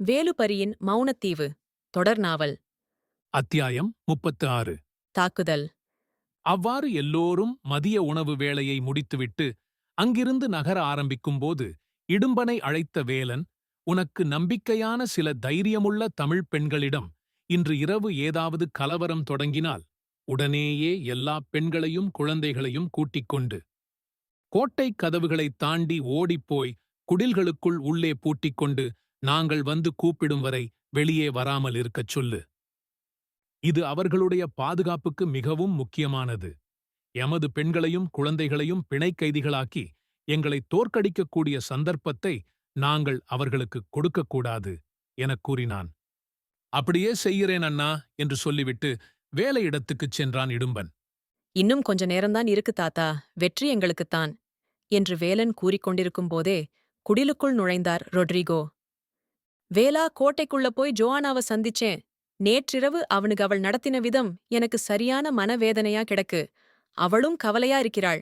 வேலுப்பரியின் மௌனத்தீவு தொடர் நாவல். அத்தியாயம் 36. தாக்குதல். அவ்வாறு எல்லோரும் மதிய உணவு வேளையை முடித்துவிட்டு அங்கிருந்து நகர ஆரம்பிக்கும்போது இடும்பனை அழைத்த வேலன், உனக்கு நம்பிக்கையான சில தைரியமுள்ள தமிழ்ப் பெண்களிடம் இன்று இரவு ஏதாவது கலவரம் தொடங்கினால் உடனேயே எல்லா பெண்களையும் குழந்தைகளையும் கூட்டிக் கொண்டு கோட்டைக் கதவுகளைத் தாண்டி ஓடிப்போய் குடில்களுக்குள் உள்ளே பூட்டிக்கொண்டு நாங்கள் வந்து கூப்பிடும் வரை வெளியே வராமல் இருக்கச் சொல்லு. இது அவர்களுடைய பாதுகாப்புக்கு மிகவும் முக்கியமானது. எமது பெண்களையும் குழந்தைகளையும் பிணைக் கைதிகளாக்கி எங்களை தோற்கடிக்கக்கூடிய சந்தர்ப்பத்தை நாங்கள் அவர்களுக்கு கொடுக்கக்கூடாது எனக் கூறினான். அப்படியே செய்கிறேன் அண்ணா என்று சொல்லிவிட்டு வேலையிடத்துக்குச் சென்றான் இடும்பன். இன்னும் கொஞ்ச நேரம்தான் இருக்கு தாத்தா, வெற்றி எங்களுக்குத்தான் என்று வேலன் கூறிக்கொண்டிருக்கும் போதே குடிலுக்குள் நுழைந்தார் ரொட்ரிகோ. வேலா, கோட்டைக்குள்ள போய் ஜோஆனாவ சந்திச்சேன். நேற்றிரவு அவனுக்கு அவள் நடத்தின விதம் எனக்கு சரியான மனவேதனையா கிடக்கு. அவளும் கவலையா இருக்கிறாள்.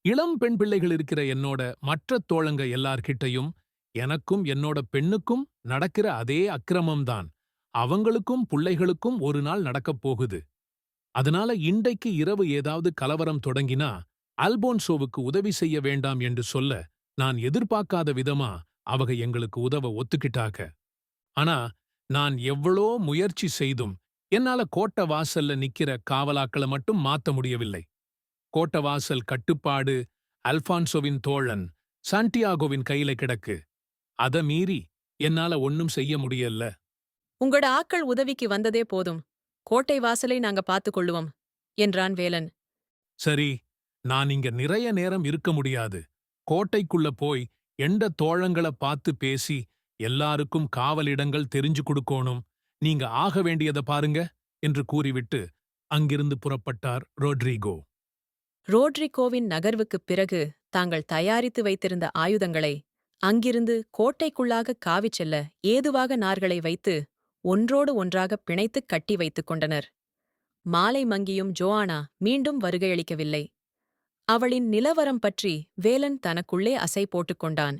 இளம் பெண் பிள்ளைகள் இருக்கிற என்னோட மற்ற தோழங்க எல்லார்கிட்டையும் எனக்கும் என்னோட பெண்ணுக்கும் நடக்கிற அதே அக்கிரமம்தான் அவங்களுக்கும் புள்ளைகளுக்கும் ஒரு நாள் நடக்கப் போகுது. அதனால இன்றைக்கு இரவு ஏதாவது கலவரம் தொடங்கினா அல்போன்சோவுக்கு உதவி செய்ய வேண்டாம் என்று சொல்ல நான் எதிர்பார்க்காத விதமா அவங்க எங்களுக்கு உதவ ஒத்துக்கிட்டாக. ஆனா நான் எவ்வளோ முயற்சி செய்தும் என்னால கோட்டை வாசல்ல நிக்கிற காவலாக்களை மட்டும் மாத்த முடியவில்லை. கோட்டவாசல் கட்டுப்பாடு அல்பான்சோவின் தோழன் சாண்டியாகோவின் கையில கிடக்கு. அத மீறி என்னால ஒன்னும் செய்ய முடியல. உங்களோட ஆட்கள் உதவிக்கு வந்ததே போதும். கோட்டை வாசலை நாங்க பார்த்துக் கொள்ளுவோம் என்றான் வேலன். சரி, நான் இங்க நிறைய நேரம் இருக்க முடியாது. கோட்டைக்குள்ள போய் எண்ட தோழங்கள பார்த்து பேசி எல்லாருக்கும் காவலிடங்கள் தெரிஞ்சு கொடுக்கோணும். நீங்க ஆக வேண்டியத பாருங்க என்று கூறிவிட்டு அங்கிருந்து புறப்பட்டார் ரோட்ரிகோ. ரோட்ரிகோவின் நகர்வுக்குப் பிறகு தாங்கள் தயாரித்து வைத்திருந்த ஆயுதங்களை அங்கிருந்து கோட்டைக்குள்ளாக காவிச் செல்ல ஏதுவாக நார்களை வைத்து ஒன்றோடு ஒன்றாகப் பிணைத்துக் கட்டி வைத்துக் கொண்டனர். மாலை மங்கியும் ஜோஆனா மீண்டும் வருகையளிக்கவில்லை. அவளின் நிலவரம் பற்றி வேலன் தனக்குள்ளே அசை போட்டுக் கொண்டான்.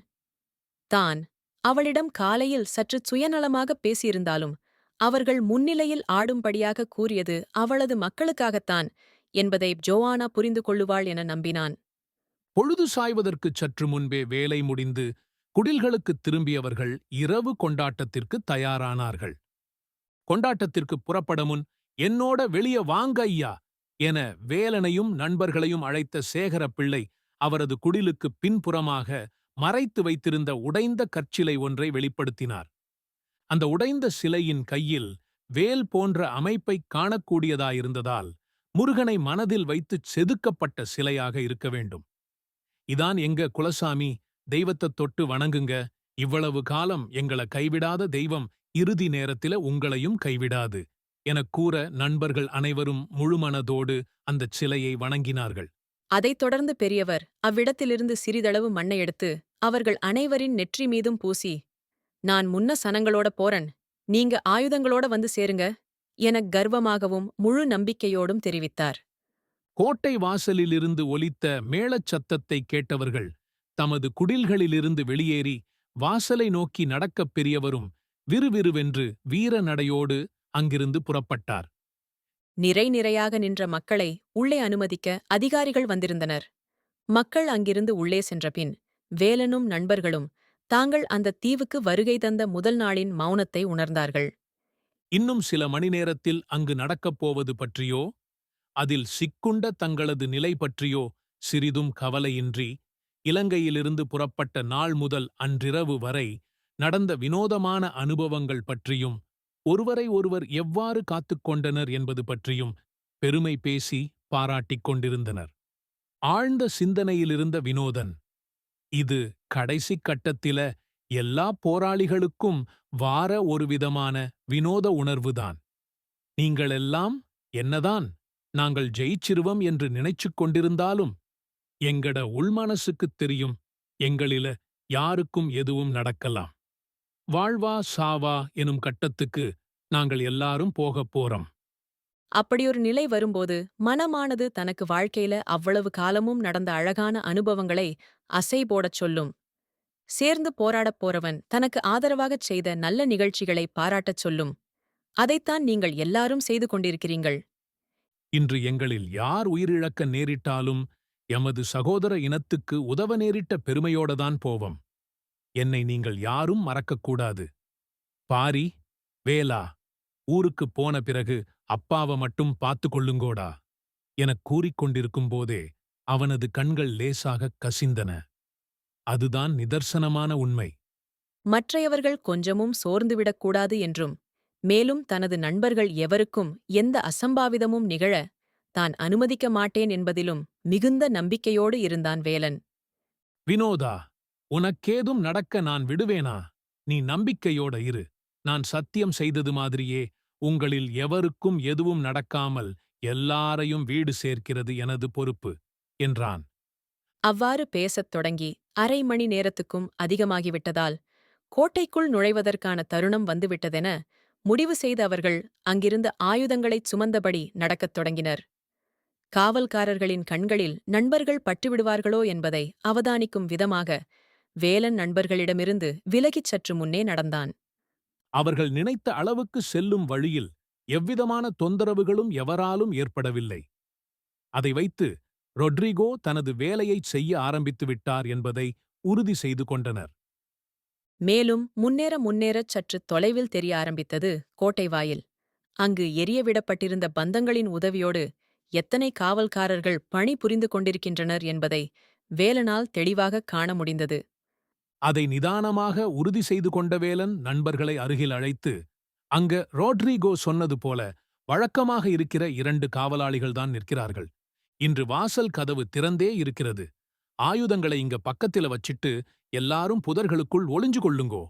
தான் அவளிடம் காலையில் சற்று சுயநலமாகப் பேசியிருந்தாலும் அவர்கள் முன்னிலையில் ஆடும்படியாக கூறியது அவளது மக்களுக்காகத்தான் என்பதை ஜோஆனா புரிந்து கொள்ளுவாள் என நம்பினான். பொழுது சாய்வதற்குச் சற்று முன்பே வேலை முடிந்து குடில்களுக்குத் திரும்பியவர்கள் இரவு கொண்டாட்டத்திற்கு தயாரானார்கள். கொண்டாட்டத்திற்கு புறப்பட முன் என்னோட வெளிய வாங்க ஐயா என வேலனையும் நண்பர்களையும் அழைத்த சேகர பிள்ளை அவரது குடிலுக்கு பின்புறமாக மறைத்து வைத்திருந்த உடைந்த கற்சிலை ஒன்றை வெளிப்படுத்தினார். அந்த உடைந்த சிலையின் கையில் வேல் போன்ற அமைப்பைக் காணக்கூடியதாயிருந்ததால் முருகனை மனதில் வைத்துச் செதுக்கப்பட்ட சிலையாக இருக்க வேண்டும். இதான் எங்க குலசாமி, தெய்வத்தைத் தொட்டு வணங்குங்க. இவ்வளவு காலம் எங்கள கைவிடாத தெய்வம் இறுதி நேரத்தில உங்களையும் கைவிடாது எனக் கூற நண்பர்கள் அனைவரும் முழுமனதோடு அந்தச் சிலையை வணங்கினார்கள். அதைத் தொடர்ந்து பெரியவர் அவ்விடத்திலிருந்து சிறிதளவு மண்ணை எடுத்து அவர்கள் அனைவரின் நெற்றி மீதும் பூசி, நான் முன்ன சனங்களோட போறன், நீங்க ஆயுதங்களோட வந்து சேருங்க எனக் கர்வமாகவும் முழு நம்பிக்கையோடும் தெரிவித்தார். கோட்டை வாசலிலிருந்து ஒலித்த மேளச் சத்தத்தைக் கேட்டவர்கள் தமது குடில்களிலிருந்து வெளியேறி வாசலை நோக்கி நடக்கப் பெரியவரும் விறுவிறுவென்று வீர நடையோடு அங்கிருந்து புறப்பட்டார். நிரை நிரையாக நின்ற மக்களை உள்ளே அனுமதிக்க அதிகாரிகள் வந்திருந்தனர். மக்கள் அங்கிருந்து உள்ளே சென்றபின் வேலனும் நண்பர்களும் தாங்கள் அந்தத் தீவுக்கு வருகை தந்த முதல் நாளின் மௌனத்தை உணர்ந்தார்கள். இன்னும் சில மணி நேரத்தில் அங்கு நடக்கப் போவது பற்றியோ அதில் சிக்குண்ட தங்களது நிலை பற்றியோ சிறிதும் கவலையின்றி இலங்கையிலிருந்து புறப்பட்ட நாள் முதல் அன்றிரவு வரை நடந்த வினோதமான அனுபவங்கள் பற்றியும் ஒருவரை ஒருவர் எவ்வாறு காத்துக்கொண்டனர் என்பது பற்றியும் பெருமை பேசி பாராட்டிக் கொண்டிருந்தனர். ஆழ்ந்த சிந்தனையிலிருந்த வினோதன், இது கடைசி கட்டத்தில எல்லா போராளிகளுக்கும் வார ஒருவிதமான வினோத உணர்வுதான். நீங்களெல்லாம் என்னதான் நாங்கள் ஜெயிச்சிருவோம் என்று நினைச்சுக் கொண்டிருந்தாலும் எங்கட உள்மனசுக்குத் தெரியும், எங்களில யாருக்கும் எதுவும் நடக்கலாம். வாழ்வா சாவா எனும் கட்டத்துக்கு நாங்கள் எல்லாரும் போகப் போறோம். அப்படியொரு நிலை வரும்போது மனமானது தனக்கு வாழ்க்கையில அவ்வளவு காலமும் நடந்த அழகான அனுபவங்களை அசை போடச் சொல்லும். சேர்ந்து போராடப் போறவன் தனக்கு ஆதரவாகச் செய்த நல்ல நிகழ்ச்சிகளை பாராட்டச் சொல்லும். அதைத்தான் நீங்கள் எல்லாரும் செய்து கொண்டிருக்கிறீர்கள். இன்று எங்களில் யார் உயிரிழக்க நேரிட்டாலும் எமது சகோதர இனத்துக்கு உதவ நேரிட்ட பெருமையோடதான் போவோம். என்னை நீங்கள் யாரும் மறக்கக்கூடாது. பாரி, வேலா, ஊருக்குப் போன பிறகு அப்பாவ மட்டும் பார்த்து கொள்ளுங்கோடா எனக் கூறிக்கொண்டிருக்கும் போதே அவனது கண்கள் லேசாகக் கசிந்தன. அதுதான் நிதர்சனமான உண்மை. மற்றையவர்கள் கொஞ்சமும் சோர்ந்துவிடக்கூடாது என்றும், மேலும் தனது நண்பர்கள் எவருக்கும் எந்த அசம்பாவிதமும் நிகழ தான் அனுமதிக்க மாட்டேன் என்பதிலும் மிகுந்த நம்பிக்கையோடு இருந்தான் வேலன். வினோதா, உனக்கேதும் நடக்க நான் விடுவேனா? நீ நம்பிக்கையோட இரு. நான் சத்தியம் செய்தது மாதிரியே உங்களில் எவருக்கும் எதுவும் நடக்காமல் எல்லாரையும் வீடு சேர்க்கிறது எனது பொறுப்பு, என்றான். அவ்வாறு பேசத் தொடங்கி அரை மணி நேரத்துக்கும் அதிகமாகிவிட்டதால் கோட்டைக்குள் நுழைவதற்கான தருணம் வந்துவிட்டதென முடிவு செய்த அவர்கள் அங்கிருந்த ஆயுதங்களைச் சுமந்தபடி நடக்கத் தொடங்கினர். காவல்காரர்களின் கண்களில் நண்பர்கள் பட்டுவிடுவார்களோ என்பதை அவதானிக்கும் விதமாக வேலன் நண்பர்களிடமிருந்து விலகிச் சற்று முன்னே நடந்தான். அவர்கள் நினைத்த அளவுக்கு செல்லும் வழியில் எவ்விதமான தொந்தரவுகளும் எவராலும் ஏற்படவில்லை. அதை வைத்து ரொட்ரிகோ தனது வேலையைச் செய்ய ஆரம்பித்து விட்டார் என்பதை உறுதி செய்து கொண்டனர். மேலும் முன்னேற முன்னேறச் சற்று தொலைவில் தெரிய ஆரம்பித்தது கோட்டை வாயில். அங்கு எரியவிடப்பட்டிருந்த பந்தங்களின் உதவியோடு எத்தனை காவல்காரர்கள் பணி புரிந்து கொண்டிருக்கின்றனர் என்பதை வேலனால் தெளிவாகக் காண முடிந்தது. அதை நிதானமாக உறுதி செய்து கொண்ட வேலன் நண்பர்களை அருகில் அழைத்து, அங்க ரோட்ரிகோ சொன்னது போல வழக்கமாக இருக்கிற 2 காவலாளிகள்தான் நிற்கிறார்கள். இன்று வாசல் கதவு திறந்தே இருக்கிறது. ஆயுதங்களை இங்க பக்கத்தில வச்சிட்டு எல்லாரும் புதர்களுக்குள் ஒளிஞ்சு கொள்ளுங்கோ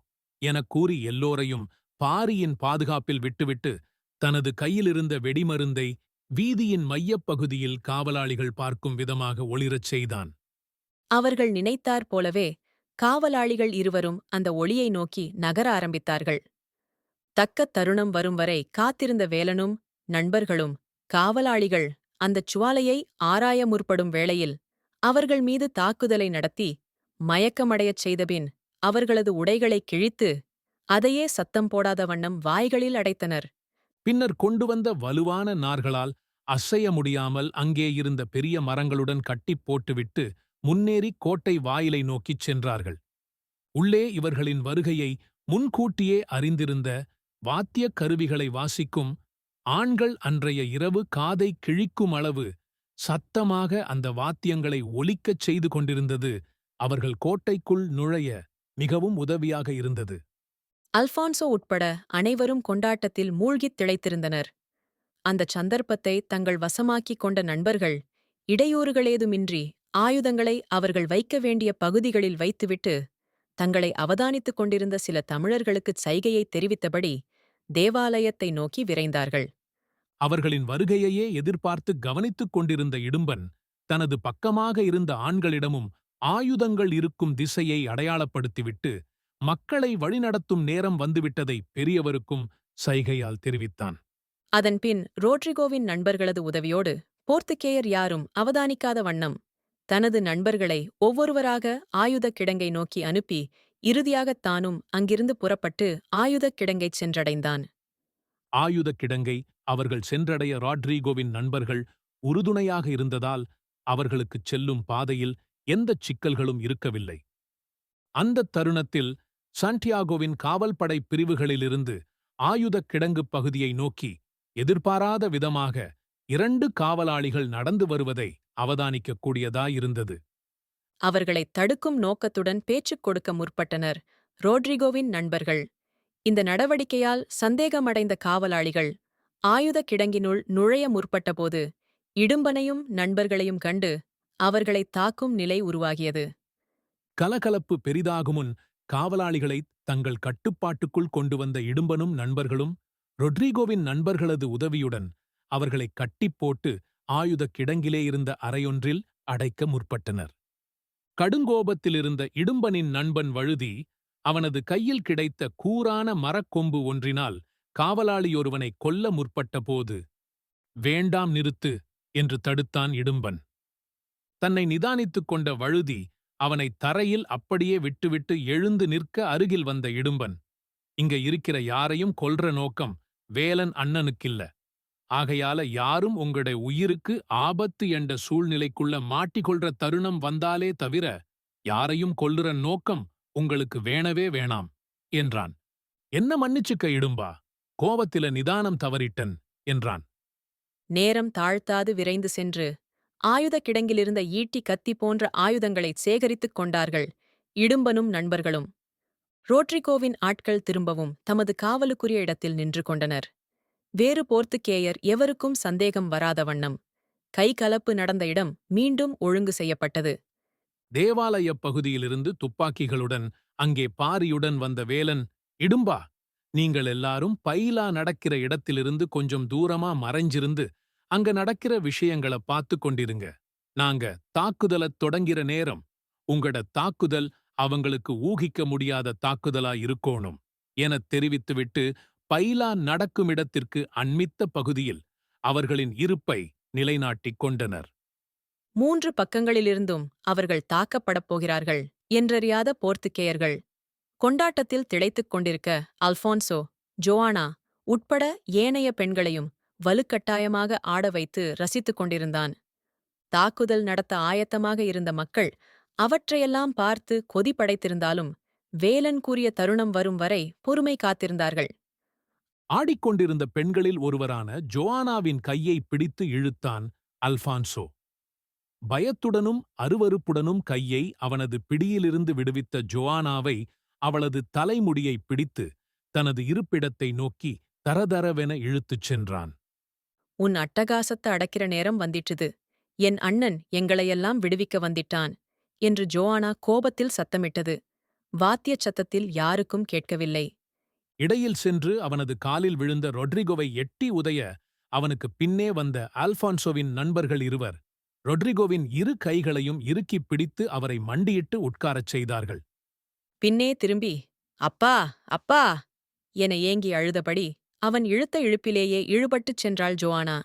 எனக் கூறி எல்லோரையும் பாரியின் பாதுகாப்பில் விட்டுவிட்டு தனது கையிலிருந்த வெடிமருந்தை வீதியின் மையப்பகுதியில் காவலாளிகள் பார்க்கும் விதமாக ஒளிரச் செய்தான். அவர்கள் நினைத்தாற் போலவே காவலாளிகள் இருவரும் அந்த ஒளியை நோக்கி நகர ஆரம்பித்தார்கள். தக்க தருணம் வரும் வரை காத்திருந்த வேலனும் நண்பர்களும் காவலாளிகள் அந்தச் சுவாலையை ஆராய முற்படும் வேளையில் அவர்கள் மீது தாக்குதலை நடத்தி மயக்கமடையச் செய்தபின் அவர்களது உடைகளைக் கிழித்து அதையே சத்தம் போடாத வண்ணம் வாய்களில் அடைத்தனர். பின்னர் கொண்டு வந்த வலுவான நார்களால் அசைய முடியாமல் அங்கே இருந்த பெரிய மரங்களுடன் கட்டிப் போட்டுவிட்டு முன்னேறி கோட்டை வாயிலை நோக்கிச் சென்றார்கள். உள்ளே இவர்களின் வருகையை முன்கூட்டியே அறிந்திருந்த வாத்தியக் கருவிகளை வாசிக்கும் ஆண்கள் அன்றைய இரவு காதை கிழிக்கும் அளவு சத்தமாக அந்த வாத்தியங்களை ஒலிக்கச் செய்து கொண்டிருந்தது அவர்கள் கோட்டைக்குள் நுழைய மிகவும் உதவியாக இருந்தது. அல்பான்சோ உட்பட அனைவரும் கொண்டாட்டத்தில் மூழ்கித் திளைத்திருந்தனர். அந்தச் சந்தர்ப்பத்தை தங்கள் வசமாக்கிக் கொண்ட நண்பர்கள் இடையூறுகளேதுமின்றி ஆயுதங்களை அவர்கள் வைக்க வேண்டிய பகுதிகளில் வைத்துவிட்டு தங்களை அவதானித்துக் கொண்டிருந்த சில தமிழர்களுக்குச் சைகையைத் தெரிவித்தபடி தேவாலயத்தை நோக்கி விரைந்தார்கள். அவர்களின் வருகையையே எதிர்பார்த்து கவனித்துக் கொண்டிருந்த இடும்பன் தனது பக்கமாக இருந்த ஆண்களிடமும் ஆயுதங்கள் இருக்கும் திசையை அடையாளப்படுத்திவிட்டு மக்களை வழிநடத்தும் நேரம் வந்துவிட்டதை பெரியவருக்கும் சைகையால் தெரிவித்தான். அதன்பின் ரோட்ரிகோவின் நண்பர்களது உதவியோடு போர்த்துகேயர் யாரும் அவதானிக்காத வண்ணம் தனது நண்பர்களை ஒவ்வொருவராக ஆயுதக் கிடங்கை நோக்கி அனுப்பி இறுதியாகத் தானும் அங்கிருந்து புறப்பட்டு ஆயுதக் கிடங்கைச் சென்றடைந்தான். ஆயுதக் கிடங்கை அவர்கள் சென்றடைய ராட்ரிகோவின் நண்பர்கள் உறுதுணையாக இருந்ததால் அவர்களுக்குச் செல்லும் பாதையில் எந்தச் சிக்கல்களும் இருக்கவில்லை. அந்தத் தருணத்தில் சாண்டியாகோவின் காவல்படை பிரிவுகளிலிருந்து ஆயுதக் கிடங்குப் பகுதியை நோக்கி எதிர்பாராத விதமாக 2 காவலாளிகள் நடந்து வருவதை அவதானிக்கக் கூடியதாயிருந்தது. அவர்களைத் தடுக்கும் நோக்கத்துடன் பேச்சுக் கொடுக்க முற்பட்டனர் ரோட்ரிகோவின் நண்பர்கள். இந்த நடவடிக்கையால் சந்தேகமடைந்த காவலாளிகள் ஆயுதக் கிடங்கினுள் நுழைய முற்பட்டபோது இடும்பனையும் நண்பர்களையும் கண்டு அவர்களைத் தாக்கும் நிலை உருவாகியது. கலகலப்பு பெரிதாகுமுன் காவலாளிகளைத் தங்கள் கட்டுப்பாட்டுக்குள் கொண்டு வந்த இடும்பனும் நண்பர்களும் ரொட்ரிகோவின் நண்பர்களது உதவியுடன் அவர்களைக் கட்டிப் போட்டு ஆயுதக் கிடங்கிலே இருந்த அறையொன்றில் அடைக்க முற்பட்டனர். கடுங்கோபத்திலிருந்த இடும்பனின் நண்பன் வழுதி அவனது கையில் கிடைத்த கூரான மரக்கொம்பு ஒன்றினால் காவலாளியொருவனைக் கொல்ல முற்பட்டபோது, "வேண்டாம், நிறுத்து" என்று தடுத்தான் இடும்பன். தன்னை நிதானித்துக் கொண்ட வழுதி அவனை தரையில் அப்படியே விட்டுவிட்டு எழுந்து நிற்க அருகில் வந்த இடும்பன், இங்க இருக்கிற யாரையும் கொல்ற நோக்கம் வேலன் அண்ணனுக்கில்ல. ஆகையால யாரும் உங்கட உயிருக்கு ஆபத்து என்ற சூழ்நிலைக்குள்ள மாட்டிக்கொள்ற தருணம் வந்தாலே தவிர யாரையும் கொல்லுற நோக்கம் உங்களுக்கு வேணவே வேணாம் என்றான். என்ன மன்னிச்சுக்க இடும்பா, கோவத்தில நிதானம் தவறிட்டன் என்றான். நேரம் தாழ்த்தாது விரைந்து சென்று ஆயுதக் கிடங்கிலிருந்த ஈட்டி கத்தி போன்ற ஆயுதங்களைச் சேகரித்துக் கொண்டார்கள் இடும்பனும் நண்பர்களும். ரோட்ரிகோவின் ஆட்கள் திரும்பவும் தமது காவலுக்குரிய இடத்தில் நின்று கொண்டனர். வேறு போர்த்துக்கேயர் எவருக்கும் சந்தேகம் வராத வண்ணம் கைகலப்பு நடந்த இடம் மீண்டும் ஒழுங்கு செய்யப்பட்டது. தேவாலயப் பகுதியிலிருந்து துப்பாக்கிகளுடன் அங்கே பாரியுடன் வந்த வேலன், இடும்பா, நீங்கள் எல்லாரும் பைலா நடக்கிற இடத்திலிருந்து கொஞ்சம் தூரமா மறைஞ்சிருந்து அங்க நடக்கிற விஷயங்கள பார்த்து கொண்டிருங்க. நாங்க தாக்குதலத் தொடங்கிற நேரம் உங்கட தாக்குதல் அவங்களுக்கு ஊகிக்க முடியாத தாக்குதலா இருக்கோணும் எனத் தெரிவித்துவிட்டு பைலா நடக்குமிடத்திற்கு அண்மித்த பகுதியில் அவர்களின் இருப்பை நிலைநாட்டிக் கொண்டனர். 3 பக்கங்களிலிருந்தும் அவர்கள் தாக்கப்படப் போகிறார்கள் என்றறியாத போர்த்துக்கேயர்கள் கொண்டாட்டத்தில் திளைத்துக் கொண்டிருக்க அல்ஃபான்சோ, ஜோவானா உட்பட ஏனைய பெண்களையும் வலுக்கட்டாயமாக ஆட வைத்து ரசித்துக் கொண்டிருந்தான். தாக்குதல் நடத்த ஆயத்தமாக இருந்த மக்கள் அவற்றையெல்லாம் பார்த்து கொதி படைத்திருந்தாலும் வேலன் கூறிய தருணம் வரும் வரை பொறுமை காத்திருந்தார்கள். ஆடிக்கொண்டிருந்த பெண்களில் ஒருவரான ஜோவானாவின் கையை பிடித்து இழுத்தான் அல்ஃபான்சோ. பயத்துடனும் அருவருப்புடனும் கையை அவனது பிடியிலிருந்து விடுவித்த ஜோவானாவை அவளது தலைமுடியை பிடித்து தனது இருப்பிடத்தை நோக்கி தரதரவென இழுத்துச் சென்றான். உன் அட்டகாசத்த அடக்கிற நேரம் வந்திட்டுது. என் அண்ணன் எங்களையெல்லாம் விடுவிக்க வந்திட்டான் என்று ஜோவானா கோபத்தில் சத்தமிட்டது. வாத்தியச் சத்தத்தில் யாருக்கும் கேட்கவில்லை. இடையில் சென்று அவனது காலில் விழுந்த ரொட்ரிகோவை எட்டி உதைய அவனுக்குப் பின்னே வந்த அல்ஃபான்சோவின் நண்பர்கள் இருவர் ரொட்ரிகோவின் இரு கைகளையும் இறுக்கிப் பிடித்து அவரை மண்டியிட்டு உட்காரச் செய்தார்கள். பின்னே திரும்பி அப்பா அப்பா என ஏங்கி அழுதபடி அவன் இழுத்த இழுப்பிலேயே இழுபட்டுச் சென்றாள் ஜோவானா.